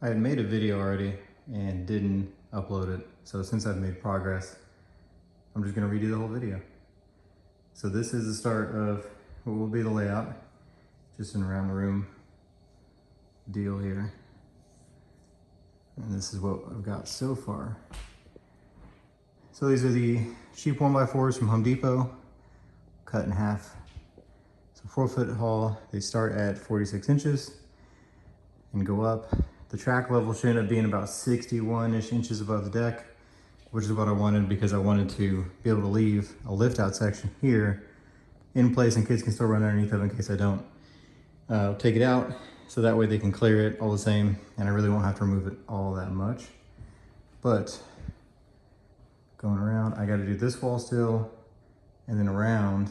I had made a video already and didn't upload it. So since I've made progress, I'm just gonna redo the whole video. So this is the start of what will be the layout, just an around the room deal here. And this is what I've got so far. So these are the cheap 1x4s from Home Depot, cut in half. So 4-foot haul, they start at 46 inches and go up. The track level should end up being about 61-ish inches above the deck, which is what I wanted because I wanted to be able to leave a lift out section here in place and kids can still run underneath of it in case I don't take it out. So that way they can clear it all the same and I really won't have to remove it all that much. But going around, I gotta do this wall still and then around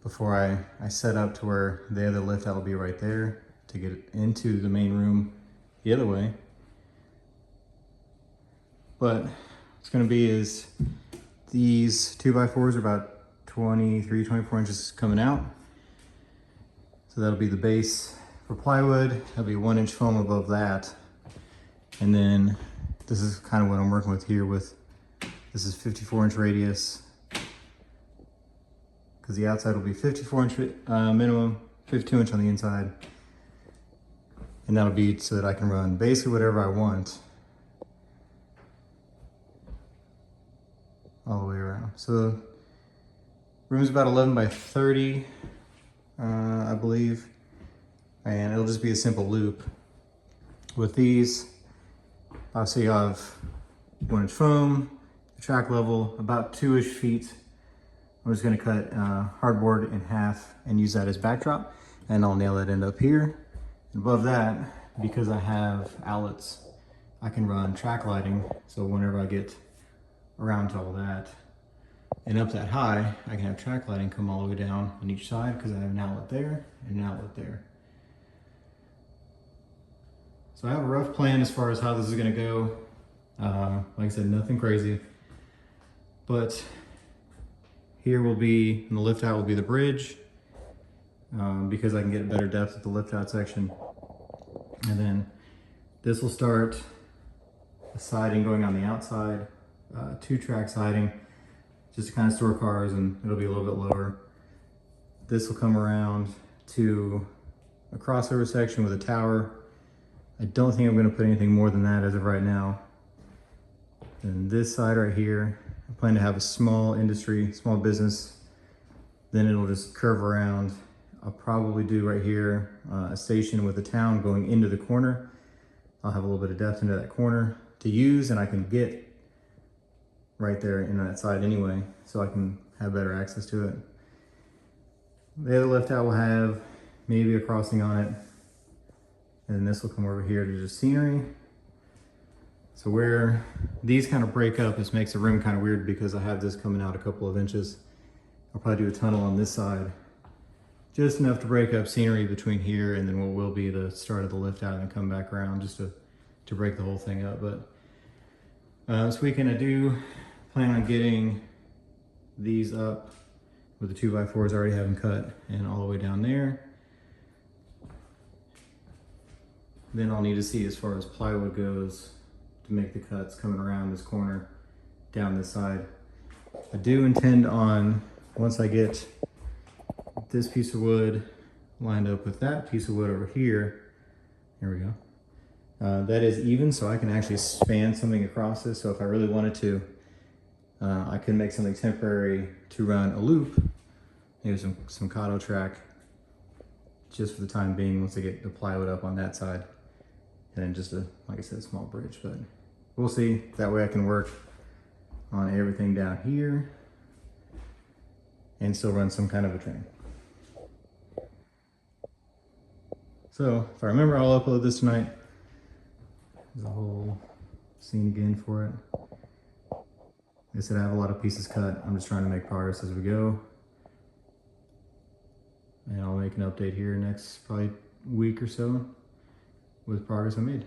before I set up to where the other lift out will be right there to get it into the main room the other way. But what's gonna be is these 2x4s are about 23, 24 inches coming out. So that'll be the base for plywood. That'll be 1-inch foam above that. And then this is kind of what I'm working with here with, this is 54-inch radius. Because the outside will be 54-inch minimum, 52-inch on the inside. And that'll be so that I can run basically whatever I want all the way around. So the room's about 11 by 30, I believe. And it'll just be a simple loop. With these, obviously you have 1-inch foam, the track level, about 2-ish feet. I'm just gonna cut hardboard in half and use that as backdrop. And I'll nail that end up here. And above that, because I have outlets, I can run track lighting. So whenever I get around to all that and up that high, I can have track lighting come all the way down on each side because I have an outlet there and an outlet there. So I have a rough plan as far as how this is gonna go. Like I said, nothing crazy, but here will be, and the lift out will be the bridge, because I can get better depth at the lift out section. And then this will start the siding going on the outside, 2-track siding, just to kind of store cars, and it'll be a little bit lower. This will come around to a crossover section with a tower. I don't think I'm gonna put anything more than that as of right now. And this side right here, I plan to have a small industry, small business. Then it'll just curve around. I'll probably do right here a station with a town going into the corner. I'll have a little bit of depth into that corner to use, and I can get right there in that side anyway, so I can have better access to it. The other lift out will have maybe a crossing on it, and this will come over here to just scenery. So where these kind of break up, this makes the room kind of weird because I have this coming out a couple of inches. I'll probably do a tunnel on this side, just enough to break up scenery between here and then what will be the start of the lift out and come back around just to break the whole thing up. But this weekend I do plan on getting these up with the 2x4s. I already have them cut and all the way down there. Then I'll need to see as far as plywood goes to make the cuts coming around this corner, down this side. I do intend on, once I get this piece of wood lined up with that piece of wood over here, here we go. That is even, so I can actually span something across this. So if I really wanted to, I can make something temporary to run a loop, maybe some Kato track, just for the time being once I get the plywood up on that side. And then just like I said, a small bridge, but we'll see. That way I can work on everything down here and still run some kind of a train. So if I remember, I'll upload this tonight. There's a whole scene again for it. Like I said, I have a lot of pieces cut. I'm just trying to make progress as we go. And I'll make an update here next probably week or so with progress I made.